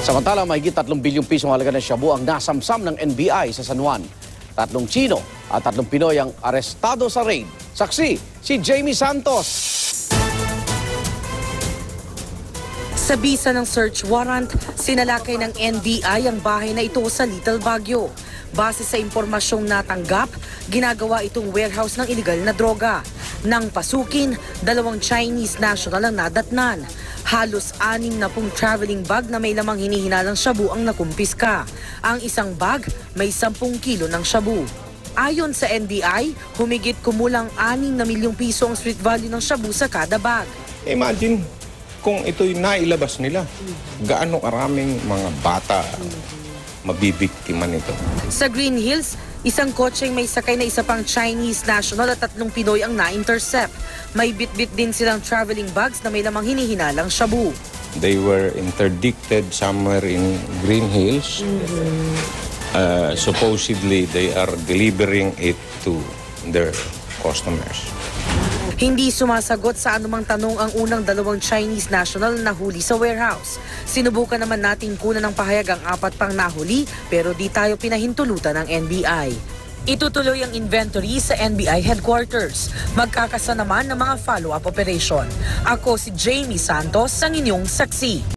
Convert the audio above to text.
Samantala, mahigit 3 bilyong pisong halaga ng shabu ang nasamsam ng NBI sa San Juan. 3 Tsino at 3 Pinoy ang arestado sa raid. Saksi, si Jamie Santos. Sa bisa ng search warrant, sinalakay ng NBI ang bahay na ito sa Little Baguio. Base sa impormasyong natanggap, ginagawa itong warehouse ng iligal na droga. Nang pasukin, 2 Chinese national ang nadatnan. Halos 60 traveling bag na may lamang hinihinalang shabu ang nakumpiska. Ang isang bag may 10 kilo ng shabu. Ayon sa NBI, humigit kumulang 6 na milyong piso ang street value ng shabu sa kada bag. Imagine kung ito'y nailabas nila, gaano karaming mga bata mabibiktima nito. Sa Green Hills, isang kotseng may sakay na isa pang Chinese national at 3 Pinoy ang na-intercept. May bitbit din silang traveling bags na may lamang hinihinalang shabu. They were interdicted somewhere in Green Hills. Supposedly, they are delivering it to their customers. Hindi sumasagot sa anumang tanong ang unang 2 Chinese national na nahuli sa warehouse. Sinubukan naman natin kunan ng pahayag ang 4 pang nahuli pero di tayo pinahintulutan ng NBI. Itutuloy ang inventory sa NBI headquarters. Magkakasa naman ng mga follow-up operation. Ako si Jamie Santos, ang inyong saksi.